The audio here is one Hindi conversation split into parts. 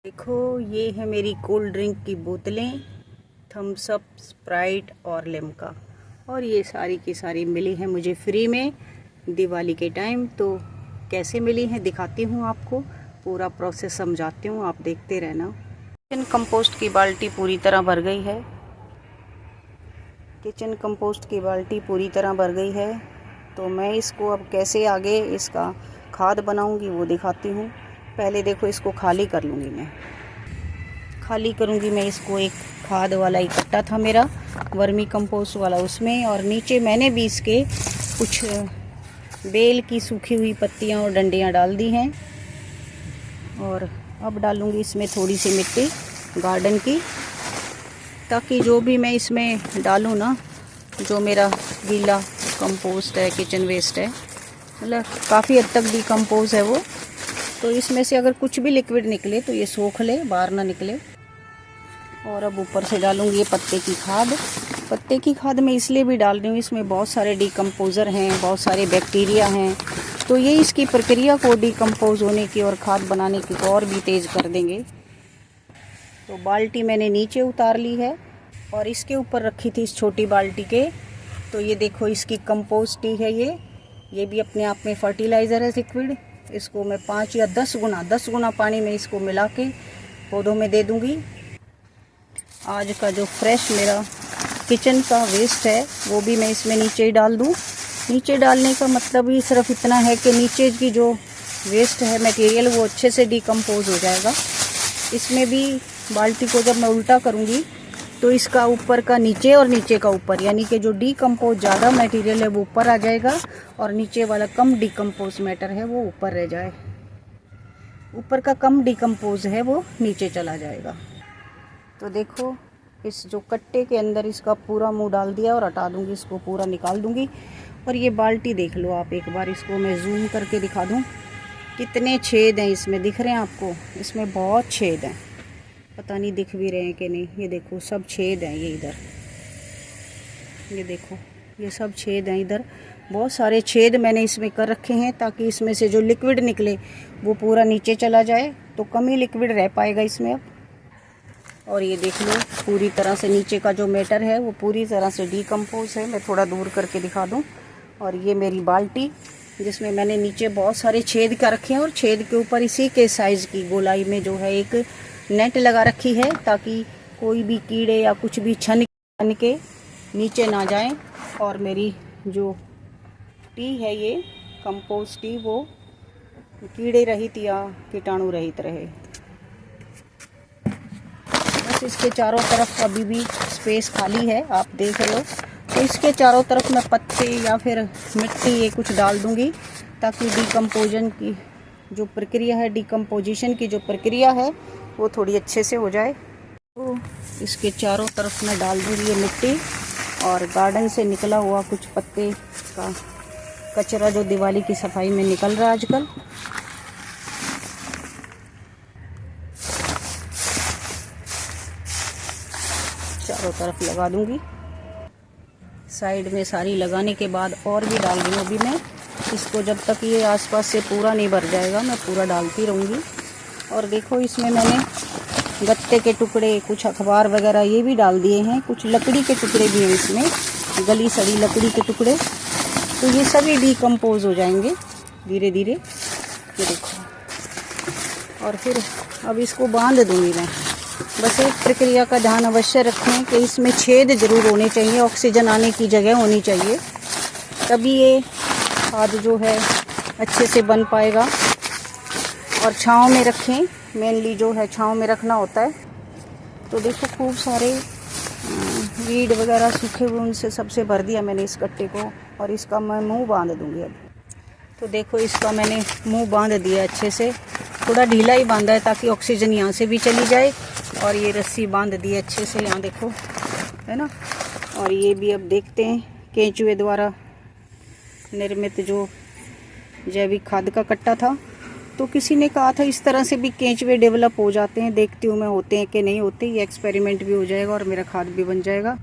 देखो, ये है मेरी कोल्ड ड्रिंक की बोतलें, थम्स अप, स्प्राइट और लिम्का। और ये सारी की सारी मिली हैं मुझे फ्री में दिवाली के टाइम। तो कैसे मिली हैं दिखाती हूँ आपको, पूरा प्रोसेस समझाती हूँ, आप देखते रहना। किचन कंपोस्ट की बाल्टी पूरी तरह भर गई है। किचन कंपोस्ट की बाल्टी पूरी तरह भर गई है। तो मैं इसको अब कैसे आगे इसका खाद बनाऊंगी वो दिखाती हूँ। पहले देखो, इसको खाली कर लूँगी। मैं खाली करूँगी मैं इसको। एक खाद वाला इकट्ठा था मेरा, वर्मी कंपोस्ट वाला, उसमें। और नीचे मैंने भी इसके कुछ बेल की सूखी हुई पत्तियाँ और डंडियाँ डाल दी हैं। और अब डालूँगी इसमें थोड़ी सी मिट्टी गार्डन की, ताकि जो भी मैं इसमें डालूँ ना, जो मेरा गीला कंपोस्ट है, किचन वेस्ट है, मतलब काफ़ी हद तक डिकम्पोज है वो, तो इसमें से अगर कुछ भी लिक्विड निकले तो ये सोख ले, बाहर ना निकले। और अब ऊपर से डालूंगी ये पत्ते की खाद। पत्ते की खाद मैं इसलिए भी डाल रही हूँ, इसमें बहुत सारे डिकम्पोज़र हैं, बहुत सारे बैक्टीरिया हैं, तो ये इसकी प्रक्रिया को डिकम्पोज होने की और खाद बनाने की को और भी तेज़ कर देंगे। तो बाल्टी मैंने नीचे उतार ली है और इसके ऊपर रखी थी इस छोटी बाल्टी के। तो ये देखो, इसकी कंपोस्ट ही है ये भी अपने आप में फर्टिलाइज़र है, लिक्विड। इसको मैं 5 या 10 गुना पानी में इसको मिला के पौधों में दे दूंगी। आज का जो फ्रेश मेरा किचन का वेस्ट है वो भी मैं इसमें नीचे ही डाल दूं। नीचे डालने का मतलब ही सिर्फ इतना है कि नीचे की जो वेस्ट है मटेरियल वो अच्छे से डिकम्पोज हो जाएगा। इसमें भी बाल्टी को जब मैं उल्टा करूँगी तो इसका ऊपर का नीचे और नीचे का ऊपर, यानी कि जो डिकम्पोज ज़्यादा मटेरियल है वो ऊपर आ जाएगा और नीचे वाला कम डिकम्पोज मैटर है वो ऊपर रह जाए। ऊपर का कम डिकम्पोज है वो नीचे चला जाएगा। तो देखो, इस जो कट्टे के अंदर इसका पूरा मुंह डाल दिया और हटा दूंगी, इसको पूरा निकाल दूंगी। और ये बाल्टी देख लो आप एक बार, इसको मैं जूम करके दिखा दूं। कितने छेद हैं इसमें, दिख रहे हैं आपको? इसमें बहुत छेद हैं, पता नहीं दिख भी रहे हैं कि नहीं। ये देखो, सब छेद हैं। ये इधर, ये देखो, ये सब छेद हैं। इधर बहुत सारे छेद मैंने इसमें कर रखे हैं, ताकि इसमें से जो लिक्विड निकले वो पूरा नीचे चला जाए, तो कम ही लिक्विड रह पाएगा इसमें अब। और ये देख लो, पूरी तरह से नीचे का जो मैटर है वो पूरी तरह से डिकम्पोज है। मैं थोड़ा दूर करके दिखा दूँ। और ये मेरी बाल्टी, जिसमें मैंने नीचे बहुत सारे छेद कर रखे हैं, और छेद के ऊपर इसी के साइज़ की गोलाई में जो है एक नेट लगा रखी है, ताकि कोई भी कीड़े या कुछ भी छन के नीचे ना जाएं। और मेरी जो टी है, ये कंपोस्ट टी, वो कीड़े रहित या कीटाणु रहित रहे। बस इसके चारों तरफ अभी भी स्पेस खाली है, आप देख रहे हो। तो इसके चारों तरफ मैं पत्ते या फिर मिट्टी ये कुछ डाल दूंगी, ताकि डिकम्पोजन की जो प्रक्रिया है, डिकम्पोजिशन की जो प्रक्रिया है, वो थोड़ी अच्छे से हो जाए। तो इसके चारों तरफ मैं डाल दूँगी ये मिट्टी, और गार्डन से निकला हुआ कुछ पत्ते का कचरा जो दिवाली की सफाई में निकल रहा है आजकल, चारों तरफ लगा दूँगी। साइड में सारी लगाने के बाद और भी डाल दूँगी। अभी मैं इसको, जब तक ये आसपास से पूरा नहीं भर जाएगा, मैं पूरा डालती रहूँगी। और देखो, इसमें मैंने गत्ते के टुकड़े, कुछ अखबार वगैरह ये भी डाल दिए हैं, कुछ लकड़ी के टुकड़े भी हैं इसमें, गली सड़ी लकड़ी के टुकड़े। तो ये सभी डिकम्पोज हो जाएंगे धीरे धीरे। ये देखो, और फिर अब इसको बांध दूँगी मैं। बस एक प्रक्रिया का ध्यान अवश्य रखें कि इसमें छेद ज़रूर होने चाहिए, ऑक्सीजन आने की जगह होनी चाहिए, तभी ये खाद जो है अच्छे से बन पाएगा। और छांव में रखें, मेनली जो है छांव में रखना होता है। तो देखो, खूब सारे वीड वगैरह सूखे हुए, उनसे सबसे भर दिया मैंने इस कट्टे को, और इसका मैं मुंह बांध दूंगी अब। तो देखो, इसका मैंने मुंह बांध दिया अच्छे से, थोड़ा ढीला ही बांधा है ताकि ऑक्सीजन यहाँ से भी चली जाए। और ये रस्सी बांध दी अच्छे से, यहाँ देखो, है ना। और ये भी अब देखते हैं, केंचुए द्वारा निर्मित जो जैविक खाद का कट्टा था, तो किसी ने कहा था इस तरह से भी केंचुए डेवलप हो जाते हैं। देखती हूँ मैं होते हैं कि नहीं होते। ये एक्सपेरिमेंट भी हो जाएगा और मेरा खाद भी बन जाएगा।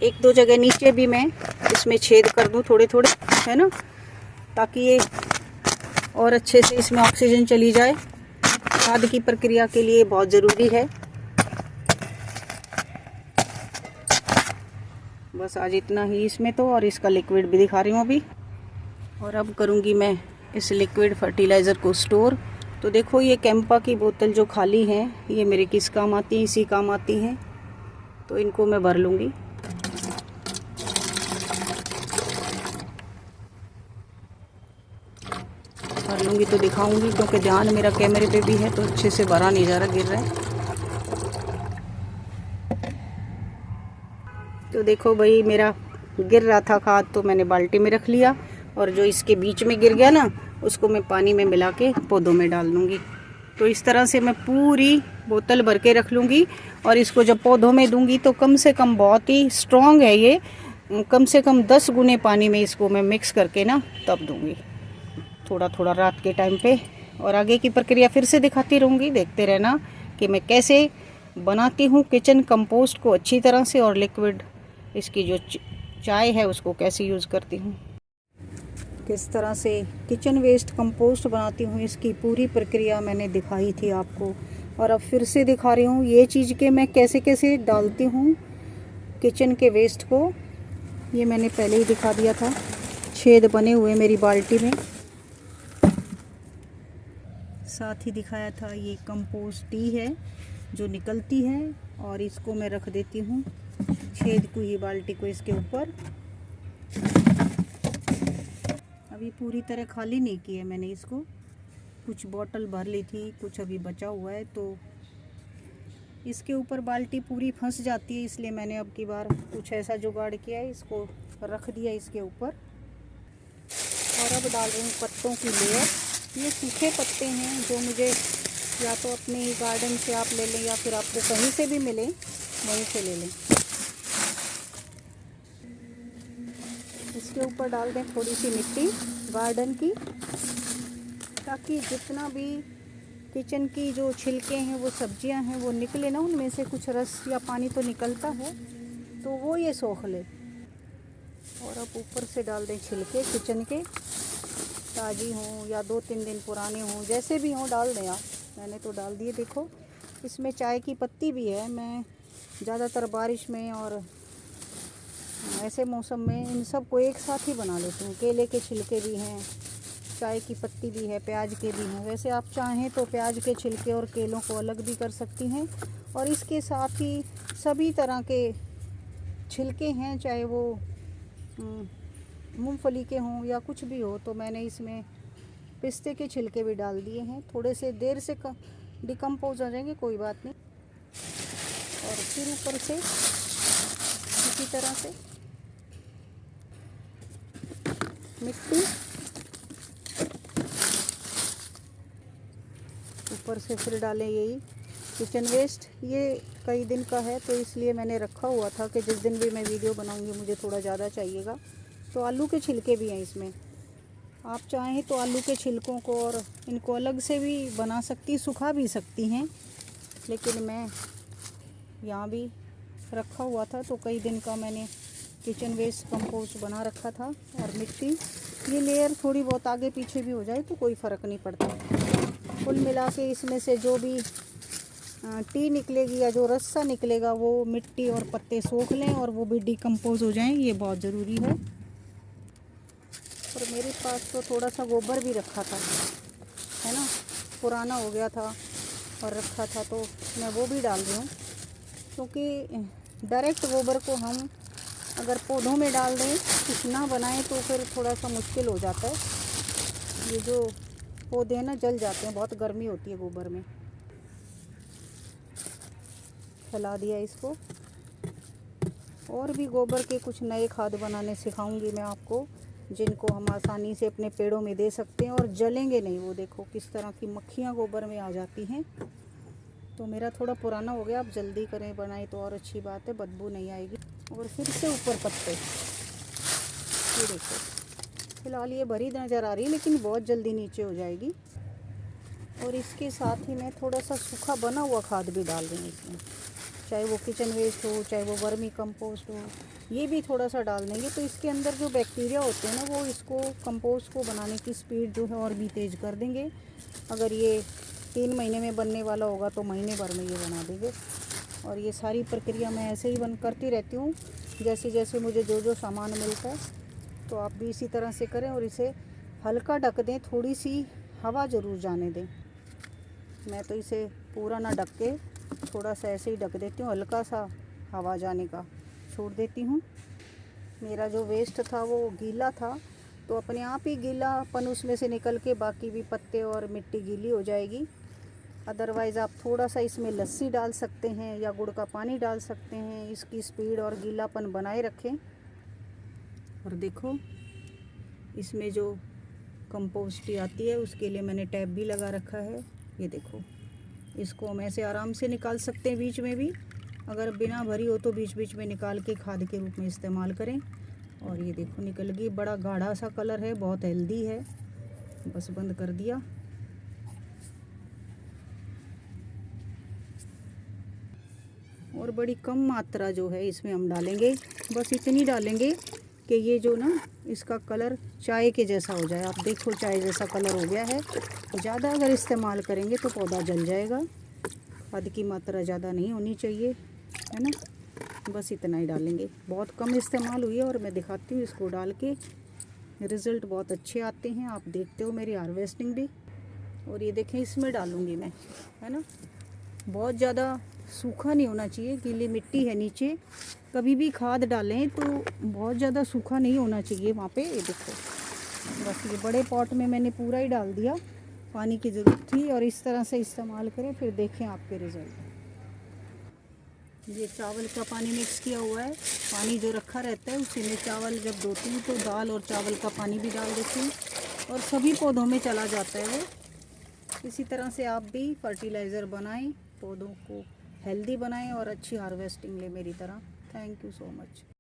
1-2 जगह नीचे भी मैं इसमें छेद कर दूँ थोड़े थोड़े, है ना, ताकि ये और अच्छे से इसमें ऑक्सीजन चली जाए। खाद की प्रक्रिया के लिए बहुत ज़रूरी है। बस आज इतना ही इसमें तो, और इसका लिक्विड भी दिखा रही हूँ अभी। और अब करूँगी मैं इस लिक्विड फर्टिलाइज़र को स्टोर। तो देखो ये कैंपा की बोतल जो खाली है ये मेरे किस काम आती है, इसी काम आती हैं। तो इनको मैं भर लूँगी। भर लूँगी तो दिखाऊंगी, क्योंकि ध्यान मेरा कैमरे पे भी है तो अच्छे से भरा नहीं जा रहा, गिर रहा है। तो देखो भाई मेरा गिर रहा था खाद, तो मैंने बाल्टी में रख लिया, और जो इसके बीच में गिर गया ना उसको मैं पानी में मिला के पौधों में डाल दूँगी। तो इस तरह से मैं पूरी बोतल भर के रख लूँगी, और इसको जब पौधों में दूँगी तो कम से कम, बहुत ही स्ट्रॉन्ग है ये, कम से कम 10 गुने पानी में इसको मैं मिक्स करके ना तब दूँगी, थोड़ा थोड़ा रात के टाइम पे। और आगे की प्रक्रिया फिर से दिखाती रहूँगी, देखते रहना कि मैं कैसे बनाती हूँ किचन कंपोस्ट को अच्छी तरह से, और लिक्विड इसकी जो चाय है उसको कैसे यूज़ करती हूँ, किस तरह से किचन वेस्ट कंपोस्ट बनाती हूँ। इसकी पूरी प्रक्रिया मैंने दिखाई थी आपको, और अब फिर से दिखा रही हूँ ये चीज़ के मैं कैसे कैसे डालती हूँ किचन के वेस्ट को। ये मैंने पहले ही दिखा दिया था, छेद बने हुए मेरी बाल्टी में, साथ ही दिखाया था ये कंपोस्ट टी है जो निकलती है, और इसको मैं रख देती हूँ छेद को, ये बाल्टी को इसके ऊपर। अभी पूरी तरह खाली नहीं की है मैंने इसको, कुछ बोतल भर ली थी, कुछ अभी बचा हुआ है, तो इसके ऊपर बाल्टी पूरी फंस जाती है, इसलिए मैंने अब की बार कुछ ऐसा जुगाड़ किया है, इसको रख दिया इसके ऊपर। और अब डाल रही हूँ पत्तों की लेयर। ये सूखे पत्ते हैं जो मुझे या तो अपने गार्डन से आप ले लें, या फिर आपको कहीं से भी मिले वहीं से ले लें। इसके ऊपर डाल दें थोड़ी सी मिट्टी गार्डन की, ताकि जितना भी किचन की जो छिलके हैं, वो सब्जियां हैं, वो निकले ना, उनमें से कुछ रस या पानी तो निकलता है, तो वो ये सोख ले। और अब ऊपर से डाल दें छिलके किचन के, ताज़ी हों या 2-3 दिन पुराने हों, जैसे भी हों डाल दें आप। मैंने तो डाल दिए। देखो इसमें चाय की पत्ती भी है। मैं ज़्यादातर बारिश में और ऐसे मौसम में इन सब को एक साथ ही बना लेती हूँ। केले के छिलके भी हैं, चाय की पत्ती भी है, प्याज के भी हैं। वैसे आप चाहें तो प्याज के छिलके और केलों को अलग भी कर सकती हैं, और इसके साथ ही सभी तरह के छिलके हैं, चाहे वो मूंगफली के हों या कुछ भी हो। तो मैंने इसमें पिस्ते के छिलके भी डाल दिए हैं, थोड़े से देर से डिकम्पोज हो जाएंगे, कोई बात नहीं। और फिर ऊपर से इसी तरह से मिट्टी ऊपर से फिर डालें यही किचन वेस्ट। ये कई दिन का है तो इसलिए मैंने रखा हुआ था कि जिस दिन भी मैं वीडियो बनाऊंगी मुझे थोड़ा ज़्यादा चाहिएगा। तो आलू के छिलके भी हैं इसमें, आप चाहें तो आलू के छिलकों को और इनको अलग से भी बना सकती, सुखा भी सकती हैं, लेकिन मैं यहाँ भी रखा हुआ था तो कई दिन का मैंने किचन वेस्ट कंपोस्ट बना रखा था। और मिट्टी, ये लेयर थोड़ी बहुत आगे पीछे भी हो जाए तो कोई फ़र्क नहीं पड़ता। कुल मिला के इसमें से जो भी टी निकलेगी या जो रस्सा निकलेगा वो मिट्टी और पत्ते सोख लें और वो भी डिकम्पोज हो जाएं, ये बहुत ज़रूरी है। और मेरे पास तो थोड़ा सा गोबर भी रखा था, है ना, पुराना हो गया था और रखा था, तो मैं वो भी डाल रही हूँ, क्योंकि डायरेक्ट गोबर को हम अगर पौधों में डाल दें, कुछ ना बनाएं, तो फिर थोड़ा सा मुश्किल हो जाता है। ये जो पौधे हैं ना जल जाते हैं, बहुत गर्मी होती है गोबर में। फैला दिया इसको। और भी गोबर के कुछ नए खाद बनाने सिखाऊंगी मैं आपको, जिनको हम आसानी से अपने पेड़ों में दे सकते हैं और जलेंगे नहीं। वो देखो किस तरह की मक्खियाँ गोबर में आ जाती हैं। तो मेरा थोड़ा पुराना हो गया, आप जल्दी करें बनाए तो और अच्छी बात है, बदबू नहीं आएगी। और फिर से ऊपर पत्ते, ये देखो, फिलहाल ये भरी नज़र आ रही है लेकिन बहुत जल्दी नीचे हो जाएगी। और इसके साथ ही मैं थोड़ा सा सूखा बना हुआ खाद भी डाल देंगे इसमें, चाहे वो किचन वेस्ट हो, चाहे वो वर्मी कंपोस्ट हो, ये भी थोड़ा सा डाल देंगे। तो इसके अंदर जो बैक्टीरिया होते हैं ना, वो इसको कंपोस्ट को बनाने की स्पीड जो है और भी तेज़ कर देंगे। अगर ये 3 महीने में बनने वाला होगा तो महीने भर में ये बना देंगे। और ये सारी प्रक्रिया मैं ऐसे ही करती रहती हूँ, जैसे जैसे मुझे जो जो सामान मिलता है। तो आप भी इसी तरह से करें और इसे हल्का ढक दें, थोड़ी सी हवा ज़रूर जाने दें। मैं तो इसे पूरा ना ढक के थोड़ा सा ऐसे ही ढक देती हूँ, हल्का सा हवा जाने का छोड़ देती हूँ। मेरा जो वेस्ट था वो गीला था, तो अपने आप ही गीलापन उसमें से निकल के बाकी भी पत्ते और मिट्टी गीली हो जाएगी। अदरवाइज़ आप थोड़ा सा इसमें लस्सी डाल सकते हैं या गुड़ का पानी डाल सकते हैं, इसकी स्पीड और गीलापन बनाए रखें। और देखो इसमें जो कंपोस्ट आती है उसके लिए मैंने टैप भी लगा रखा है। ये देखो, इसको हम ऐसे आराम से निकाल सकते हैं बीच में भी, अगर बिना भरी हो तो बीच बीच में निकाल के खाद के रूप में इस्तेमाल करें। और ये देखो निकल गई, बड़ा गाढ़ा सा कलर है, बहुत हेल्दी है। बस बंद कर दिया। और बड़ी कम मात्रा जो है इसमें हम डालेंगे, बस इतनी डालेंगे कि ये जो ना इसका कलर चाय के जैसा हो जाए। आप देखो चाय जैसा कलर हो गया है। ज़्यादा अगर इस्तेमाल करेंगे तो पौधा जल जाएगा। खाद की मात्रा ज़्यादा नहीं होनी चाहिए, है ना। बस इतना ही डालेंगे, बहुत कम इस्तेमाल हुई है और मैं दिखाती हूँ इसको डाल के। रिज़ल्ट बहुत अच्छे आते हैं, आप देखते हो मेरी हार्वेस्टिंग भी। और ये देखें इसमें डालूँगी मैं, है ना। बहुत ज़्यादा सूखा नहीं होना चाहिए, गीली मिट्टी है नीचे। कभी भी खाद डालें तो बहुत ज़्यादा सूखा नहीं होना चाहिए वहाँ पे। ये देखो, बस ये बड़े पॉट में मैंने पूरा ही डाल दिया, पानी की ज़रूरत थी। और इस तरह से इस्तेमाल करें, फिर देखें आपके रिज़ल्ट। ये चावल का पानी मिक्स किया हुआ है, पानी जो रखा रहता है उसी में चावल जब धोती हूँ तो दाल और चावल का पानी भी डाल देती हूँ और सभी पौधों में चला जाता है वो। इसी तरह से आप भी फर्टिलाइज़र बनाएं, पौधों को हेल्दी बनाएं और अच्छी हार्वेस्टिंग लें मेरी तरह। Thank you so much.